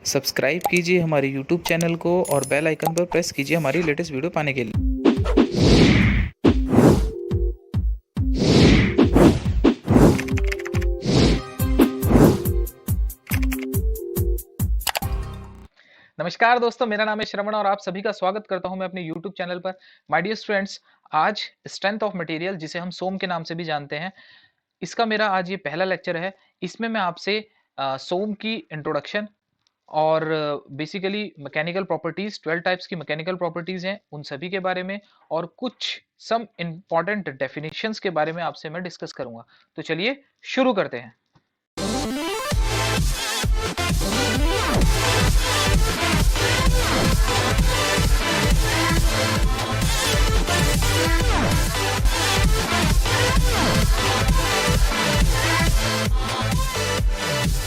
Subscribe कीजिए हमारे YouTube channel को और बेल आइकन पर प्रेस कीजिए हमारी लेटेस्ट वीडियो पाने के लिए। नमस्कार दोस्तों, मेरा नाम है श्रवण और आप सभी का स्वागत करता हूं मैं अपने YouTube चैनल पर। माय डियर स्टूडेंट्स, आज स्ट्रेंथ ऑफ मटेरियल, जिसे हम सोम के नाम से भी जानते हैं, इसका मेरा आज ये पहला लेक्चर है। इसमें मैं आपसे सोम की इंट्रोडक्शन और बेसिकली मैकेनिकल प्रॉपर्टीज, 12 टाइप्स की मैकेनिकल प्रॉपर्टीज हैं, उन सभी के बारे में और कुछ सम इंपॉर्टेंट डेफिनेशंस के बारे में आपसे मैं डिस्कस करूंगा। तो चलिए शुरू करते हैं।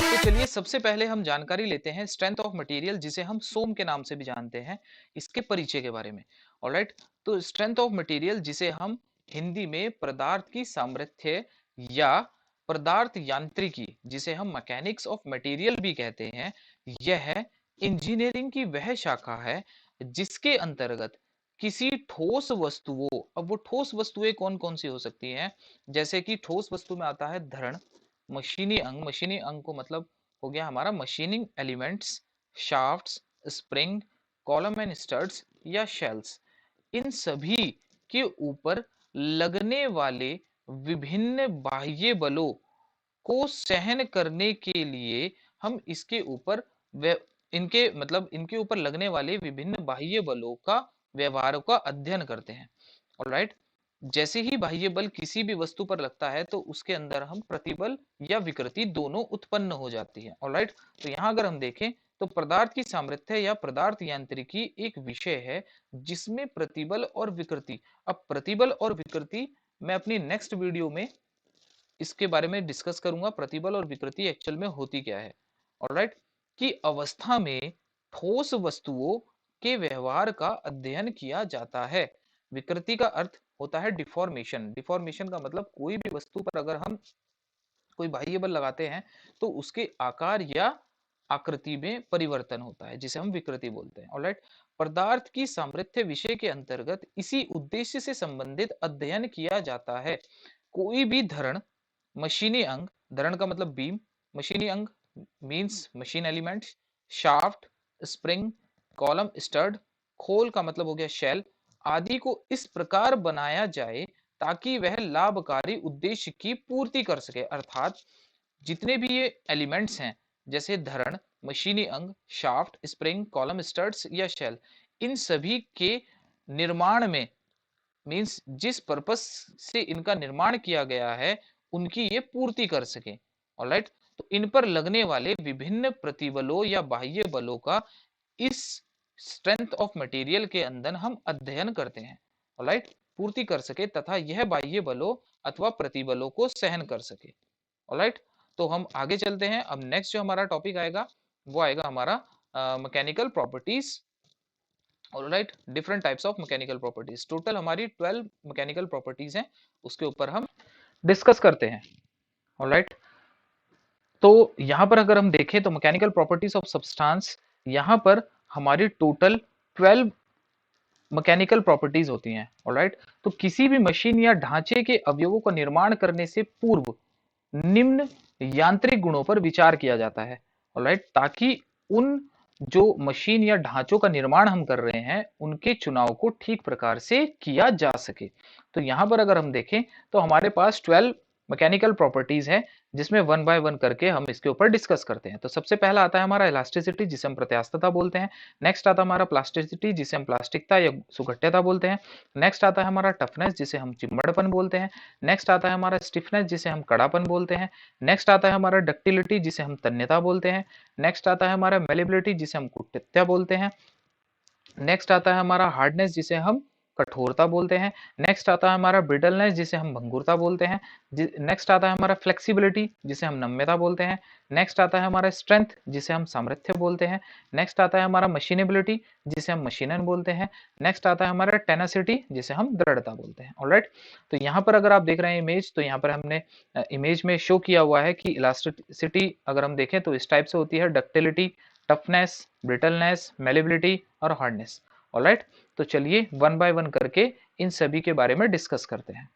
तो चलिए सबसे पहले हम जानकारी लेते हैं स्ट्रेंथ ऑफ मटेरियल, जिसे हम सोम के नाम से भी जानते हैं, इसके परिचय के बारे में। ऑलराइट, तो स्ट्रेंथ ऑफ मटेरियल, जिसे हम हिंदी में पदार्थ की सामर्थ्य या पदार्थ यांत्रिकी, जिसे हम मैकेनिक्स ऑफ मटेरियल भी कहते हैं, यह इंजीनियरिंग की वह शाखा है जिसके अंतर्गत किसी ठोस वस्तुओं, अब वो ठोस वस्तुएं कौन कौन सी हो सकती हैं, जैसे कि ठोस वस्तु में आता है धरण, मशीनी अंग को मतलब हो गया हमारा machining elements, shafts, spring, column and studs या शेल्स। इन सभी के ऊपर लगने वाले विभिन्न बाह्य बलों को सहन करने के लिए हम इसके ऊपर इनके ऊपर लगने वाले विभिन्न बाह्य बलों का व्यवहार का अध्ययन करते हैं। ऑलराइट, जैसे ही बाह्य बल किसी भी वस्तु पर लगता है तो उसके अंदर हम प्रतिबल या विकृति दोनों उत्पन्न हो जाती है। ऑलराइट, तो यहां अगर हम देखें तो पदार्थ की सामर्थ्य या पदार्थ यांत्रिकी एक विषय है जिसमें प्रतिबल और विकृति, अब प्रतिबल और विकृति मैं अपनी नेक्स्ट वीडियो में इसके बारे में डिस्कस करूंगा, प्रतिबल और विकृति एक्चुअल में होती क्या है। ऑलराइट, की अवस्था में ठोस वस्तुओं के व्यवहार का अध्ययन किया जाता है। विकृति का अर्थ होता है डिफॉर्मेशन। डिफॉर्मेशन का मतलब कोई भी वस्तु पर अगर हम कोई बाह्य बल लगाते हैं तो उसके आकार या आकृति में परिवर्तन होता है, जिसे हम विकृति बोलते हैं। ऑलराइट, पदार्थ की सामर्थ्य विषय के अंतर्गत इसी उद्देश्य से संबंधित अध्ययन किया जाता है। कोई भी धरण, मशीनी अंग, धरण का मतलब बीम, मशीनी अंग means machine elements, shaft, spring, column, stud, खोल का मतलब हो गया शेल, आदि को इस प्रकार बनाया जाए ताकि वह लाभकारी उद्देश्य की पूर्ति कर सके। अर्थात जितने भी ये एलिमेंट्स हैं, जैसे धरण, मशीनी अंग, शाफ्ट, स्प्रिंग, कॉलम, स्टड्स या शेल, इन सभी के निर्माण में मींस जिस पर्पस से इनका निर्माण किया गया है उनकी ये पूर्ति कर सके। ऑलराइट, तो इन पर लगने वाले विभिन्न प्रतिबलों या बाह्य बलों का इस स्ट्रेंथ ऑफ मटेरियल के अंदर हम अध्ययन करते हैं। ऑलराइट, पूर्ति कर सके तथा यह बाह्य बलों अथवा प्रतिबलों को सहन कर सके। ऑलराइट, तो हम आगे चलते हैं। अब नेक्स्ट जो हमारा टॉपिक आएगा वो आएगा हमारा mechanical properties. Alright, different types of mechanical properties. Total हमारी 12 मैकेनिकल प्रॉपर्टीज हैं, उसके ऊपर हम डिस्कस करते हैं। ऑलराइट, तो यहां पर अगर हम देखें तो मैकेनिकल प्रॉपर्टीज ऑफ सब्सटेंस, यहां पर हमारी टोटल 12 मैकेनिकल प्रॉपर्टीज होती हैं। ऑलराइट, तो किसी भी मशीन या ढांचे के अवयवों का निर्माण करने से पूर्व निम्न यांत्रिक गुणों पर विचार किया जाता है। ऑलराइट, ताकि उन जो मशीन या ढांचों का निर्माण हम कर रहे हैं उनके चुनाव को ठीक प्रकार से किया जा सके। तो यहां पर अगर हम देखें तो हमारे पास 12 मैकेनिकल प्रॉपर्टीज है, जिसमें वन बाय वन करके हम इसके ऊपर डिस्कस करते हैं। तो सबसे पहला आता है हमारा इलास्टिसिटी, जिसे हम प्रत्यास्थता बोलते हैं। नेक्स्ट आता है हमारा प्लास्टिसिटी, जिसे हम प्लास्टिकता या सुघट्यता बोलते हैं। नेक्स्ट आता है हमारा टफनेस, जिसे हम चिम्बड़पन बोलते हैं। नेक्स्ट आता है हमारा स्टिफनेस, जिसे हम कड़ापन बोलते हैं। नेक्स्ट आता है हमारा डक्टिलिटी, जिसे हम तन्यता बोलते हैं। नेक्स्ट आता है हमारा मेलेबिलिटी, जिसे हम कुटित्या बोलते हैं। नेक्स्ट आता है हमारा हार्डनेस, जिसे हम कठोरता बोलते हैं। नेक्स्ट आता है हमारा ब्रिटलनेस, जिसे हम भंगुरता बोलते हैं। नेक्स्ट आता है हमारा फ्लेक्सिबिलिटी, जिसे हम नम्यता बोलते हैं। नेक्स्ट आता है हमारा स्ट्रेंथ, जिसे हम सामर्थ्य बोलते हैं। नेक्स्ट आता है हमारा मशीनेबिलिटी, जिसे हम मशीनन बोलते हैं। नेक्स्ट आता है हमारा टेनासिटी, जिसे हम दृढ़ता बोलते हैं। ऑलराइट, तो यहाँ पर अगर आप देख रहे हैं इमेज, तो यहाँ पर हमने इमेज में शो किया हुआ है कि इलास्टिसिटी अगर हम देखें तो इस टाइप से होती है, डक्टिलिटी टफनेस, ब्रिटलनेस, मेलेबिलिटी और हार्डनेस। ऑलराइट, तो चलिए वन बाय वन करके इन सभी के बारे में डिस्कस करते हैं।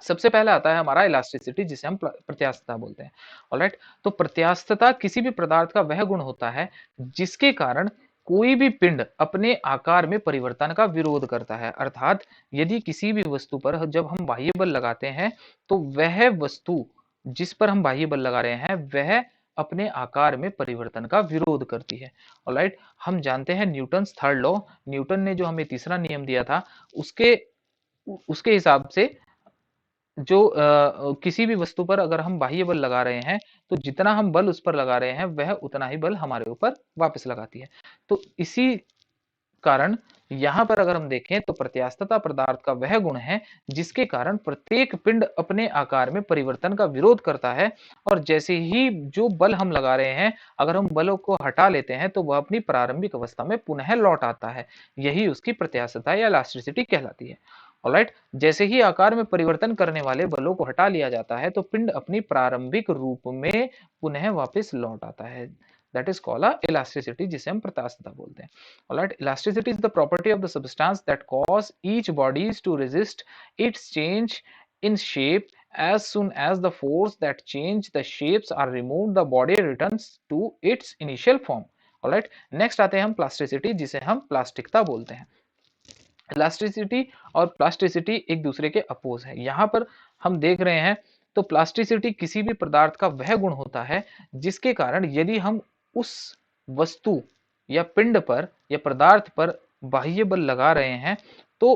सबसे पहला आता है हमारा इलास्टिसिटी, जिसे हम प्रत्यास्थता बोलते हैं। ऑलराइट, तो प्रत्यास्थता किसी भी पदार्थ का वह गुण होता है जिसके कारण कोई भी पिंड अपने आकार में परिवर्तन का विरोध करता है। अर्थात यदि किसी भी वस्तु पर जब हम बाह्य बल लगाते हैं तो वह वस्तु जिस पर हम बाह्य बल लगा रहे हैं वह अपने आकार में परिवर्तन का विरोध करती है। ऑलराइट, हम जानते हैं न्यूटन थर्ड लॉ, न्यूटन ने जो हमें तीसरा नियम दिया था उसके उसके हिसाब से जो किसी भी वस्तु पर अगर हम बाह्य बल लगा रहे हैं तो जितना हम बल उस पर लगा रहे हैं वह उतना ही बल हमारे ऊपर वापस लगाती है। तो इसी कारण यहां पर अगर हम देखें तो प्रत्यास्थता पदार्थ का वह गुण है जिसके कारण प्रत्येक पिंड अपने आकार में परिवर्तन का विरोध करता है, और जैसे ही जो बल हम लगा रहे हैं अगर हम बलों को हटा लेते हैं तो वह अपनी प्रारंभिक अवस्था में पुनः लौट आता है। यही उसकी प्रत्यास्थता या इलास्टिसिटी कहलाती है। ऑलराइट, जैसे ही आकार में परिवर्तन करने वाले बलों को हटा लिया जाता है तो पिंड अपनी प्रारंभिक रूप में पुनः वापस लौट आता है। दैट इज कॉल्ड इलास्टिसिटी, जिसे हम प्रत्यास्थता बोलते हैं। Alright, elasticity is the property of the substance that cause each bodies to resist its change in shape. As soon as the force that change the shapes are removed, the body returns to its initial form. Alright, next आते हैं हम plasticity, जिसे हम प्लास्टिकता बोलते हैं। Elasticity और plasticity एक दूसरे के अपोज है। यहां पर हम देख रहे हैं तो प्लास्टिसिटी किसी भी पदार्थ का वह गुण होता है जिसके कारण यदि हम उस वस्तु या पिंड पर या पदार्थ पर बाह्य बल लगा रहे हैं तो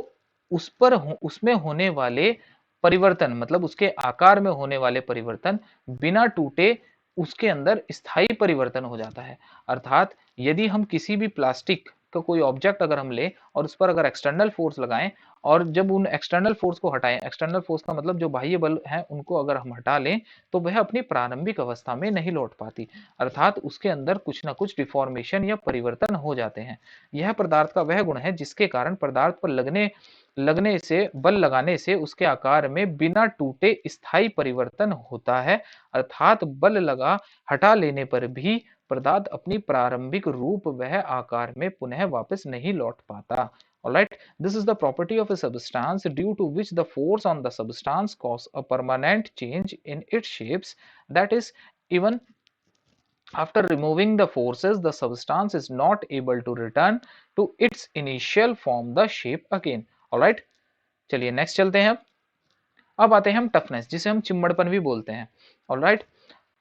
उसमें होने वाले परिवर्तन, मतलब उसके आकार में होने वाले परिवर्तन बिना टूटे उसके अंदर स्थायी परिवर्तन हो जाता है। अर्थात यदि हम किसी भी प्लास्टिक का कोई ऑब्जेक्ट अगर हम ले और उस पर अगर एक्सटर्नल फोर्स लगाएं और जब उन एक्सटर्नल फोर्स को हटाएं, एक्सटर्नल फोर्स का मतलब जो बाह्य बल है उनको अगर हम हटा लें तो वह अपनी प्रारंभिक अवस्था में नहीं लौट पाती। अर्थात उसके अंदर कुछ ना कुछ डिफॉर्मेशन या परिवर्तन हो जाते हैं। यह पदार्थ का वह गुण है जिसके कारण पदार्थ पर लगने लगने से बल लगाने से उसके आकार में बिना टूटे स्थायी परिवर्तन होता है। अर्थात बल लगा हटा लेने पर भी पदार्थ अपनी प्रारंभिक रूप वह आकार में पुनः वापस नहीं लौट पाता। Alright, this is the property of a substance due to which the force on the substance cause a permanent change in its shapes. That is, even after removing the forces, the substance is not able to return to its initial form, the shape again. Alright, चलिए next चलते हैं। अब आते हैं हम toughness, जिसे हम चिम्मड़पन भी बोलते हैं। ऑलराइट,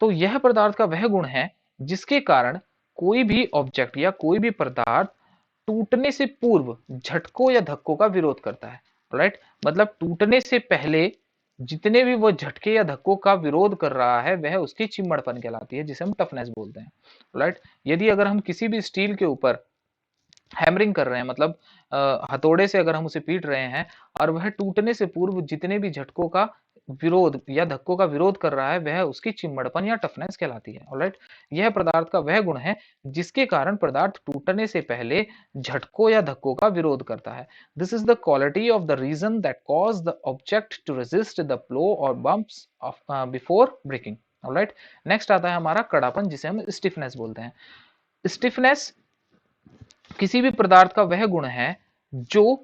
तो यह पदार्थ का वह गुण है जिसके कारण कोई भी ऑब्जेक्ट या कोई भी पदार्थ टूटने से पूर्व झटकों या धक्कों का विरोध करता है। राइट, मतलब टूटने से पहले जितने भी वो झटके या धक्कों का विरोध कर रहा है वह उसकी चिम्मड़पन कहलाती है, जिसे हम टफनेस बोलते हैं। राइट, यदि अगर हम किसी भी स्टील के ऊपर हैमरिंग कर रहे हैं, मतलब हथौड़े से अगर हम उसे पीट रहे हैं और वह टूटने से पूर्व जितने भी झटकों का विरोध या धक्कों का विरोध कर रहा है वह उसकी चिम्मड़पन या टफनेस कहलाती है। ऑलराइट, यह पदार्थ का वह गुण है जिसके कारण पदार्थ टूटने से पहले झटकों या धक्कों का विरोध करता है। This is the quality of the reason that cause the object to resist the flow or bumps of before breaking. Alright, next आता है हमारा कड़ापन, जिसे हम स्टिफनेस बोलते हैं। स्टिफनेस किसी भी पदार्थ का वह गुण है जो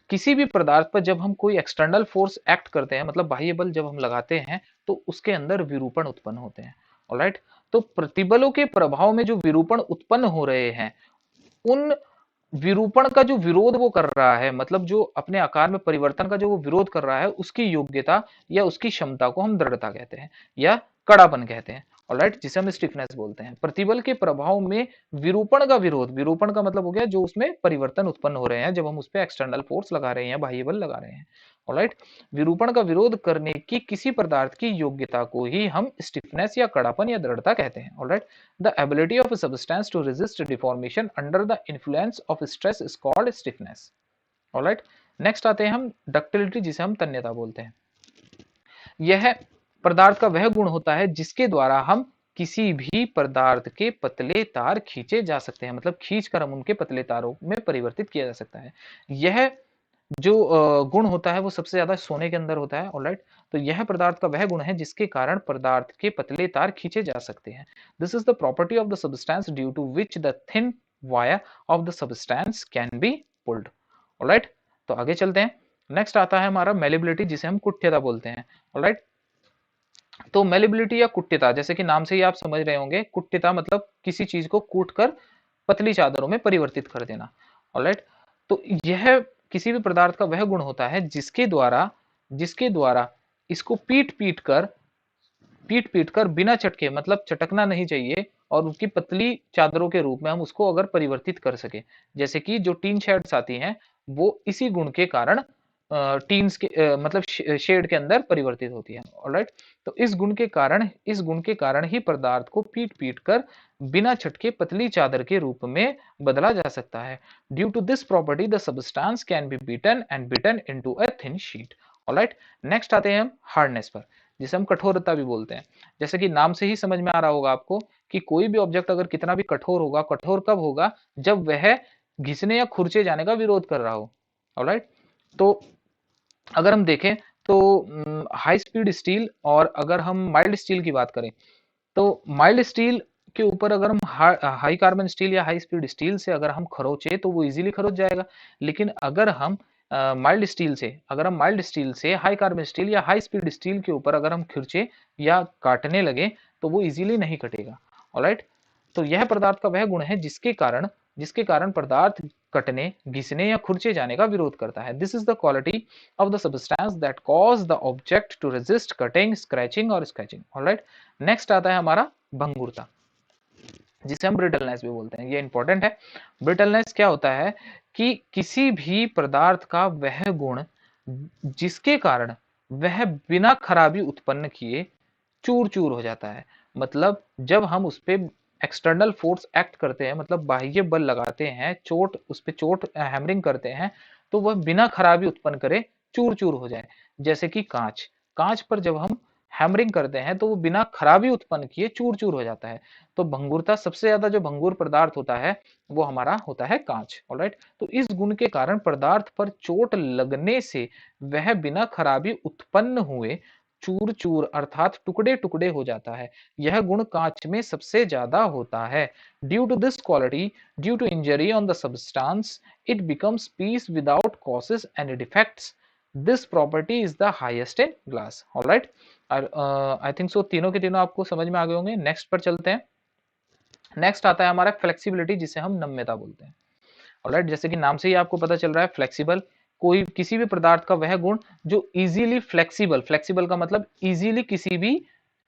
किसी भी पदार्थ पर जब हम कोई एक्सटर्नल फोर्स एक्ट करते हैं, मतलब बाह्य बल जब हम लगाते हैं तो उसके अंदर विरूपण उत्पन्न होते हैं। ऑलराइट, तो प्रतिबलों के प्रभाव में जो विरूपण उत्पन्न हो रहे हैं उन विरूपण का जो विरोध वो कर रहा है, मतलब जो अपने आकार में परिवर्तन का जो वो विरोध कर रहा है उसकी योग्यता या उसकी क्षमता को हम दृढ़ता कहते हैं या कड़ापन कहते हैं। ऑलराइट, जिसे हम स्टिफनेस बोलते हैं। प्रतिबल के प्रभाव में विरूपण का विरोध, विरूपण का मतलब हो गया जो उसमें परिवर्तन उत्पन्न हो रहे हैं जब हम उस पर एक्सटर्नल फोर्स लगा रहे हैं, बाह्य बल लगा रहे हैं। ऑलराइट, विरूपण का विरोध करने की किसी पदार्थ की योग्यता को ही हम स्टिफनेस या कड़ापन या दृढ़ता कहते हैं। Alright, the ability of a substance to resist deformation under the influence of stress is called stiffness. Alright, next आते हैं हम डक्टिलिटी, जिसे हम तन्यता बोलते हैं। यह पदार्थ का वह गुण होता है जिसके द्वारा हम किसी भी पदार्थ के पतले तार खींचे जा सकते हैं, मतलब खींचकर हम उनके पतले तारों में परिवर्तित किया जा सकता है। यह जो गुण होता है वो सबसे ज्यादा सोने के अंदर होता है। ऑलराइट, तो यह पदार्थ का वह गुण है जिसके कारण पदार्थ के पतले तार खींचे जा सकते हैं। This is the property of the substance due to which the thin wire of the substance can be pulled. Alright, तो आगे चलते हैं। नेक्स्ट आता है हमारा मेलिबिलिटी, जिसे हम कुठ्यता बोलते हैं। ऑलराइट, तो मेलिबिलिटी या कुट्यता, जैसे कि नाम से ही आप समझ रहे होंगे, कुट्यता मतलब किसी चीज को कूट कर पतली चादरों में परिवर्तित कर देना। ऑलराइट, तो यह किसी भी पदार्थ का वह गुण होता है जिसके द्वारा इसको पीट पीट कर बिना चटके, मतलब चटकना नहीं चाहिए, और उसकी पतली चादरों के रूप में हम उसको अगर परिवर्तित कर सके। जैसे कि जो टीन शेड्स आती हैं वो इसी गुण के कारण टीन्स के मतलब शेड के अंदर परिवर्तित होती है। ऑलराइट, तो इस गुण के कारण ही पदार्थ को पीट पीट कर बिना छटके पतली चादर के रूप में बदला जा सकता है। Due to this property the substance can be beaten into a thin sheet. Alright, next आते हैं हम हार्डनेस पर, जिसे हम कठोरता भी बोलते हैं। जैसे कि नाम से ही समझ में आ रहा होगा आपको कि कोई भी ऑब्जेक्ट अगर कितना भी कठोर होगा, कठोर कब होगा, जब वह घिसने या खुरचे जाने का विरोध कर रहा हो। ऑलराइट, तो अगर हम देखें तो हाई स्पीड स्टील, और अगर हम माइल्ड स्टील की बात करें, तो माइल्ड स्टील के ऊपर अगर हम हाई कार्बन स्टील या हाई स्पीड स्टील से अगर हम खरोचे तो वो इजीली खरोच जाएगा। लेकिन अगर हम माइल्ड स्टील से हाई कार्बन स्टील या हाई स्पीड स्टील के ऊपर अगर हम खिरचे या काटने लगे तो वो इजीली नहीं कटेगा। ऑलराइट, तो यह पदार्थ का वह गुण है जिसके कारण पदार्थ कटने, घिसने या खुरचे जाने का विरोध करता है। This is the quality of the substance that cause the object to resist cutting, scratching और स्केचिंग। ऑलराइट, नेक्स्ट आता है हमारा भंगुरता, जिसे हम ब्रिटलनेस भी बोलते हैं। ये इंपॉर्टेंट है। ब्रिटलनेस क्या होता है कि किसी भी पदार्थ का वह गुण जिसके कारण वह बिना खराबी उत्पन्न किए चूर चूर हो जाता है। मतलब जब हम उस पे एक्सटर्नल फोर्स एक्ट करते हैं, मतलब बाह्य बल लगाते हैं, उस पे चोट हैमरिंग करते हैं, तो वह बिना खराबी उत्पन्न करे चूर चूर हो जाए। जैसे कि कांच कांच पर जब हम हैमरिंग करते हैं तो वो बिना खराबी उत्पन्न किए चूर चूर हो जाता है। तो भंगुरता, सबसे ज्यादा जो भंगुर पदार्थ होता है वो हमारा होता है कांच। ऑलराइट, तो इस गुण के कारण पदार्थ पर चोट लगने से वह बिना खराबी उत्पन्न हुए चूर चूर अर्थात टुकड़े टुकड़े हो जाता है। यह गुण कांच में सबसे ज्यादा होता है। Due to this quality, due to injury on the substance, it becomes piece without causes and defects. This property is the highest in glass. Alright, I think so तीनों के तीनों आपको समझ में आ गए होंगे। नेक्स्ट पर चलते हैं। नेक्स्ट आता है हमारा फ्लेक्सिबिलिटी, जिसे हम नम्यता बोलते हैं। ऑलराइट, जैसे कि नाम से ही आपको पता चल रहा है फ्लेक्सिबल, कोई किसी भी पदार्थ का वह गुण जो इजीली फ्लेक्सिबल, फ्लेक्सिबल का मतलब इजीली किसी भी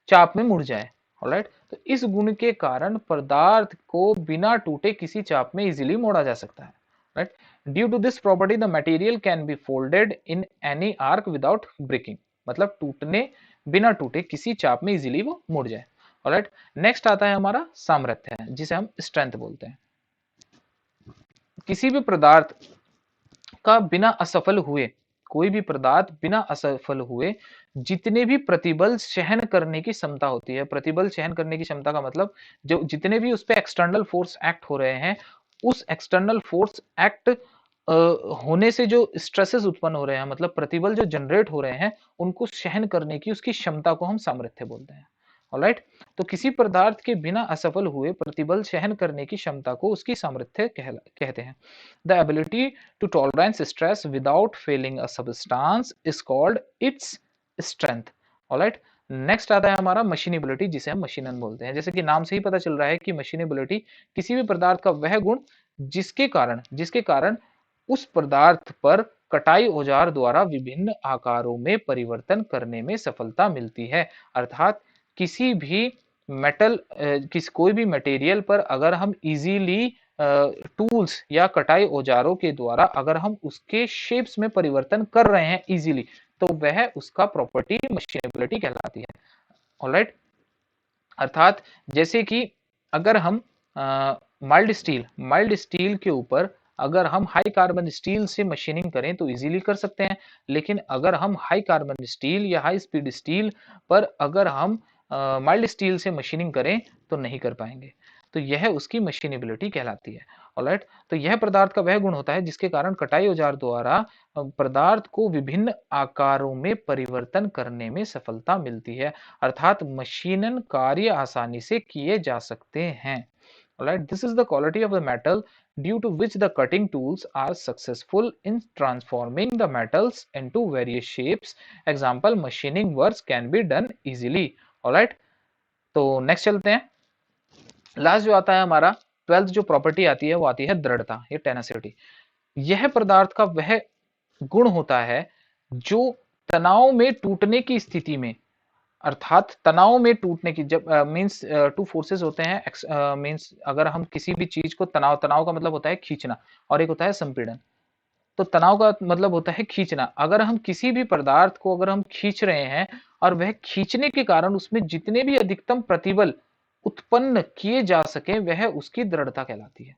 चाप में मुड़ जाए। ऑलराइट, तो इस गुण के कारण पदार्थ को बिना टूटे किसी चाप में इजीली मोड़ा जा सकता है। Right, due to this property the material can be folded in any arc without breaking, मतलब बिना टूटे किसी चाप में इजीली वो मुड़ जाए। ऑलराइट, नेक्स्ट आता है हमारा सामर्थ्य, जिसे हम स्ट्रेंथ बोलते हैं। किसी भी पदार्थ का बिना असफल हुए, कोई भी पदार्थ बिना असफल हुए जितने भी प्रतिबल सहन करने की क्षमता होती है, प्रतिबल सहन करने की क्षमता का मतलब जो जितने भी उस पे एक्सटर्नल फोर्स एक्ट हो रहे हैं, उस एक्सटर्नल फोर्स एक्ट होने से जो स्ट्रेसेस उत्पन्न हो रहे हैं, मतलब प्रतिबल जो जनरेट हो रहे हैं, उनको सहन करने की उसकी क्षमता को हम सामर्थ्य बोलते हैं। ऑलराइट, तो किसी पदार्थ के बिना असफल हुए प्रतिबल सहन करने की क्षमता को उसकी सामर्थ्य कहते हैं। The ability to tolerance stress without failing a substance is called its strength. Alright, next आता है हमारा मशीनेबिलिटी, जिसे हम मशीनन बोलते हैं। जैसे कि नाम से ही पता चल रहा है कि मशीनेबिलिटी किसी भी पदार्थ का वह गुण जिसके कारण उस पदार्थ पर कटाई औजार द्वारा विभिन्न आकारों में परिवर्तन करने में सफलता मिलती है। अर्थात किसी भी कोई भी मटेरियल पर अगर हम इजीली टूल्स या कटाई औजारों के द्वारा अगर हम उसके शेप्स में परिवर्तन कर रहे हैं इजीली, तो वह उसका प्रॉपर्टी मशीनेबिलिटी कहलाती है। ऑलराइट, अर्थात जैसे कि अगर हम माइल्ड स्टील के ऊपर अगर हम हाई कार्बन स्टील से मशीनिंग करें तो इजीली कर सकते हैं। लेकिन अगर हम हाई कार्बन स्टील या हाई स्पीड स्टील पर अगर हम माइल्ड स्टील से मशीनिंग करें तो नहीं कर पाएंगे। तो यह उसकी मशीनेबिलिटी कहलाती है। ऑलराइट, तो यह पदार्थ का वह गुण होता है जिसके कारण कटाई औजार द्वारा पदार्थ को विभिन्न आकारों में परिवर्तन करने में सफलता मिलती है, अर्थात मशीनन कार्य आसानी से किए जा सकते हैं। Alright, this is the quality of the metal due to which the cutting tools are successful in transforming the metals into various shapes. Example, machining works can be done easily. Alright, तो next चलते हैं। Last जो आता है हमारा 12th जो property आती है वो आती है दृढ़ता, ये टेनासिटी। यह पदार्थ का वह गुण होता है जो तनाव में टूटने की स्थिति में, अर्थात तनाव में टूटने की, जब मींस टू फोर्सेस होते हैं, मींस अगर हम किसी भी चीज को तनाव, तनाव का मतलब होता है खींचना और एक होता है संपीड़न। तो तनाव का मतलब होता है खींचना। अगर हम किसी भी पदार्थ को अगर हम खींच रहे हैं और वह खींचने के कारण उसमें जितने भी अधिकतम प्रतिबल उत्पन्न किए जा सके वह उसकी दृढ़ता कहलाती है।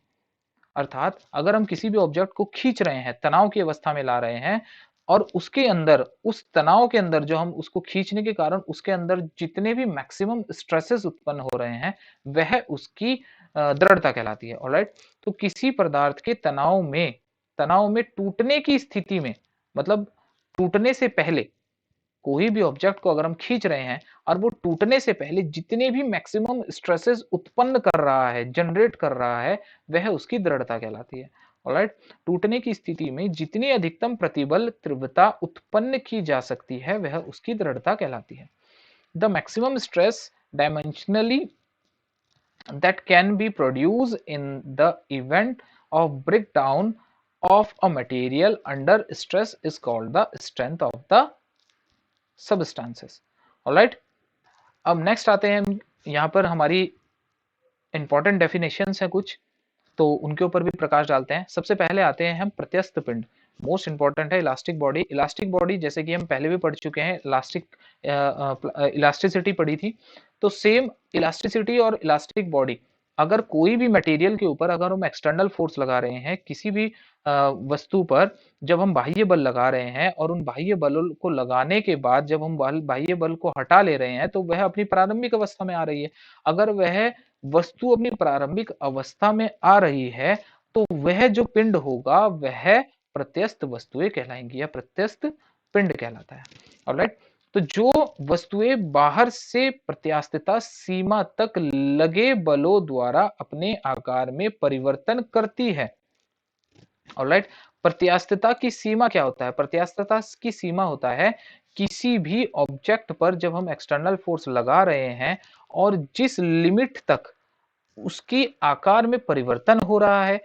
अर्थात अगर हम किसी भी ऑब्जेक्ट को खींच रहे हैं, तनाव की अवस्था में ला रहे हैं और उसके अंदर, उस तनाव के अंदर जो हम उसको खींचने के कारण उसके अंदर जितने भी मैक्सिमम स्ट्रेसेस उत्पन्न हो रहे हैं वह उसकी दृढ़ता कहलाती है। ऑलराइट, तो किसी पदार्थ के तनाव में टूटने की स्थिति में, मतलब टूटने से पहले कोई भी ऑब्जेक्ट को अगर हम खींच रहे हैं और वो टूटने से पहले जितने भी मैक्सिमम स्ट्रेसेस उत्पन्न कर रहा है, जनरेट कर रहा है, वह उसकी दृढ़ता कहलाती है। ऑलराइट, टूटने की स्थिति में जितनी अधिकतम प्रतिबल तीव्रता उत्पन्न की जा सकती है वह उसकी दृढ़ता कहलाती है। The maximum stress dimensionally that can be produced in the event of breakdown of a material under stress is called the strength of the substances. Alright, अब नेक्स्ट आते हैं हम, यहाँ पर हमारी इंपॉर्टेंट डेफिनेशंस हैं कुछ, तो उनके ऊपर भी प्रकाश डालते हैं। सबसे पहले आते हैं हम प्रत्यस्थ पिंड। मोस्ट इंपॉर्टेंट है इलास्टिक बॉडी। इलास्टिक बॉडी जैसे कि हम पहले भी पढ़ चुके हैं, इलास्टिसिटी पढ़ी थी, तो सेम इलास्टिसिटी और इलास्टिक बॉडी, अगर कोई भी मटेरियल के ऊपर अगर हम एक्सटर्नल फोर्स लगा रहे हैं, किसी भी वस्तु पर जब हम बाह्य बल लगा रहे हैं और उन बाह्य बलों को लगाने के बाद जब हम बाह्य बल को हटा ले रहे हैं तो वह अपनी प्रारंभिक अवस्था में आ रही है। अगर वह वस्तु अपनी प्रारंभिक अवस्था में आ रही है तो वह जो पिंड होगा वह प्रत्यस्थ वस्तुएं कहलाएंगी या प्रत्यस्थ पिंड कहलाता है। ऑलराइट, तो जो वस्तुएं बाहर से प्रत्यास्थता सीमा तक लगे बलों द्वारा अपने आकार में परिवर्तन करती है। ऑलराइट, प्रत्यास्थता की सीमा क्या होता है? प्रत्यास्थता की सीमा होता है किसी भी ऑब्जेक्ट पर जब हम एक्सटर्नल फोर्स लगा रहे हैं और जिस लिमिट तक उसकी आकार में परिवर्तन हो रहा है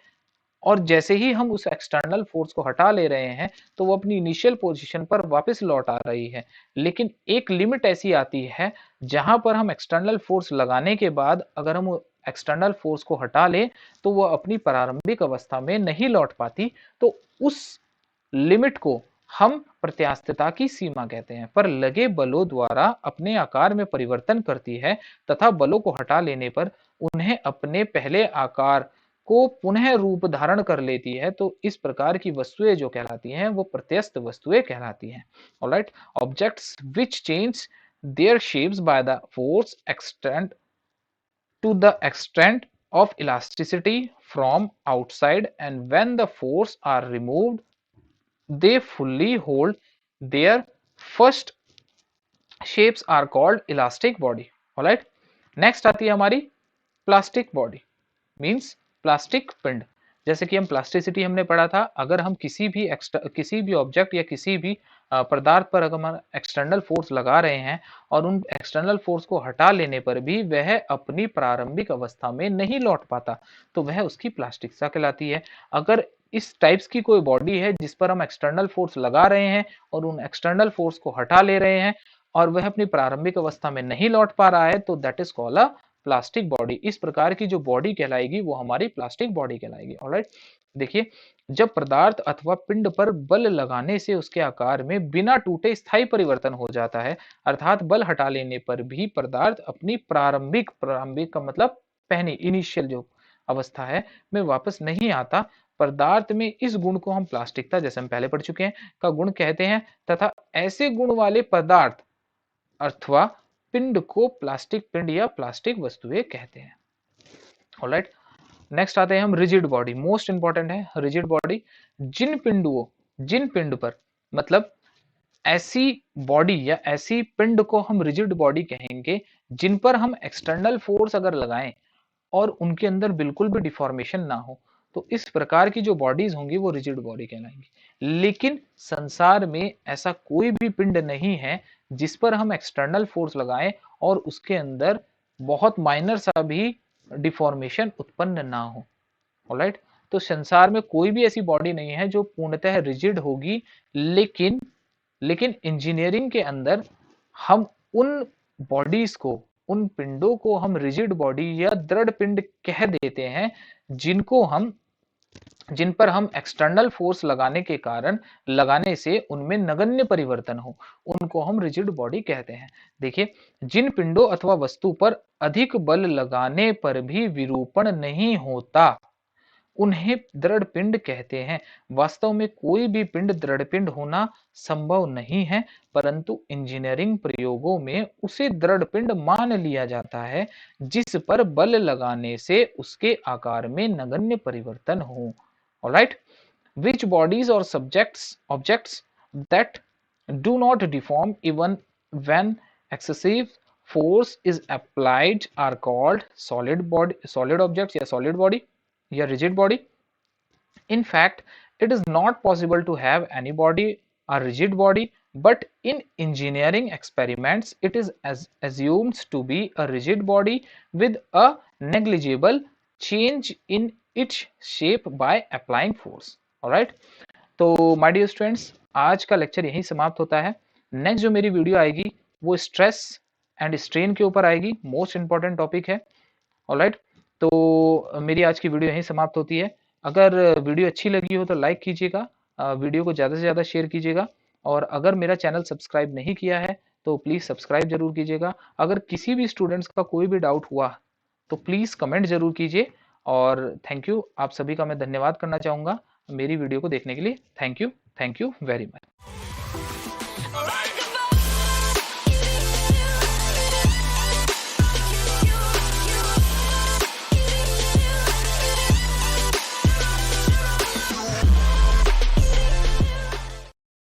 और जैसे ही हम उस एक्सटर्नल फोर्स को हटा ले रहे हैं तो वो अपनी इनिशियल पोजीशन पर वापस लौट आ रही है। लेकिन एक लिमिट ऐसी आती है जहां पर हम एक्सटर्नल फोर्स लगाने के बाद अगर हम एक्सटर्नल फोर्स को हटा लें तो वो अपनी प्रारंभिक अवस्था में नहीं लौट पाती, तो उस लिमिट को हम प्रत्यास्थता की सीमा कहते हैं। पर लगे बलों द्वारा अपने आकार में परिवर्तन करती है तथा बलों को हटा लेने पर उन्हें अपने पहले आकार को पुनः रूप धारण कर लेती है, तो इस प्रकार की वस्तुएं जो कहलाती हैं वो प्रत्यस्थ वस्तुएं कहलाती हैं। Alright, objects which change their shapes by the force extend to the extent of elasticity from outside, and when the force are removed they fully hold their first shapes are called elastic body. alright, next आती है हमारी plastic body, means plastic पिंड। जैसे कि हम plasticity हमने पढ़ा था, अगर हम किसी भी ऑब्जेक्ट या किसी भी पदार्थ पर अगर हम एक्सटर्नल फोर्स लगा रहे हैं और उन एक्सटर्नल फोर्स को हटा लेने पर भी वह अपनी प्रारंभिक अवस्था में नहीं लौट पाता तो वह उसकी प्लास्टिकता कहलाती है। अगर इस टाइप्स की कोई बॉडी है जिस पर हम एक्सटर्नल फोर्स लगा रहे हैं और उन एक्सटर्नल फोर्स को हटा ले रहे हैं और वह अपनी प्रारंभिक अवस्था में नहीं लौट पा रहा है तो that is called a plastic body. इस प्रकार की जो बॉडी कहलाएगी वो हमारी प्लास्टिक बॉडी कहलाएगी। ऑलराइट, देखिए, जब पदार्थ अथवा पिंड पर बल लगाने से उसके आकार में बिना टूटे स्थायी परिवर्तन हो जाता है, अर्थात बल हटा लेने पर भी पदार्थ अपनी प्रारंभिक का मतलब पहली इनिशियल जो अवस्था है में वापस नहीं आता, पदार्थ में इस गुण को हम प्लास्टिकता, जैसे हम पहले पढ़ चुके हैं, का गुण कहते हैं तथा ऐसे गुण वाले पदार्थ अथवा पिंड को प्लास्टिक पिंड या प्लास्टिक वस्तुएं कहते हैं। ऑलराइट, नेक्स्ट आते हैं हम रिजिड बॉडी, मोस्ट इंपॉर्टेंट है रिजिड बॉडी। जिन पिंड पर, मतलब ऐसी बॉडी या ऐसी पिंड को हम रिजिड बॉडी कहेंगे जिन पर हम एक्सटर्नल फोर्स अगर लगाएं और उनके अंदर बिल्कुल भी डिफॉर्मेशन ना हो, तो इस प्रकार की जो बॉडीज होंगी वो रिजिड बॉडी कहलाएंगी। लेकिन संसार में ऐसा कोई भी पिंड नहीं है जिस पर हम एक्सटर्नल फोर्स लगाएं और उसके अंदर बहुत माइनर सा भी डिफॉर्मेशन उत्पन्न ना हो। ऑलराइट, तो संसार में कोई भी ऐसी बॉडी नहीं है जो पूर्णतः रिजिड होगी। लेकिन लेकिन इंजीनियरिंग के अंदर हम उन बॉडीज को, उन पिंडों को हम रिजिड बॉडी या दृढ़ पिंड कह देते हैं जिन पर हम एक्सटर्नल फोर्स लगाने से उनमें नगण्य परिवर्तन हो, उनको हम रिजिड बॉडी कहते हैं। देखिए, जिन पिंडों अथवा वस्तु पर अधिक बल लगाने पर भी विरूपण नहीं होता, उन्हें दृढ़ पिंड कहते हैं। वास्तव में कोई भी पिंड दृढ़ पिंड होना संभव नहीं है, परंतु इंजीनियरिंग प्रयोगों में उसे दृढ़ पिंड मान लिया जाता है जिस पर बल लगाने से उसके आकार में नगण्य परिवर्तन हो। Alright, which bodies or objects that do not deform even when excessive force is applied are called solid objects या solid body या rigid body. In fact, it is not possible to have any body a rigid body, but in engineering experiments it is assumed to be a rigid body with a negligible change in its shape by applying force. Alright, तो my dear students, आज का lecture यहीं समाप्त होता है। Next जो मेरी video आएगी वो स्ट्रेस एंड स्ट्रेन के ऊपर आएगी, मोस्ट इंपॉर्टेंट टॉपिक है। ऑलराइट, तो मेरी आज की वीडियो यहीं समाप्त होती है। अगर वीडियो अच्छी लगी हो तो लाइक कीजिएगा, वीडियो को ज़्यादा से ज़्यादा शेयर कीजिएगा, और अगर मेरा चैनल सब्सक्राइब नहीं किया है तो प्लीज़ सब्सक्राइब जरूर कीजिएगा। अगर किसी भी स्टूडेंट्स का कोई भी डाउट हुआ तो प्लीज़ कमेंट जरूर कीजिए। और थैंक यू, आप सभी का मैं धन्यवाद करना चाहूँगा मेरी वीडियो को देखने के लिए। Thank you very much.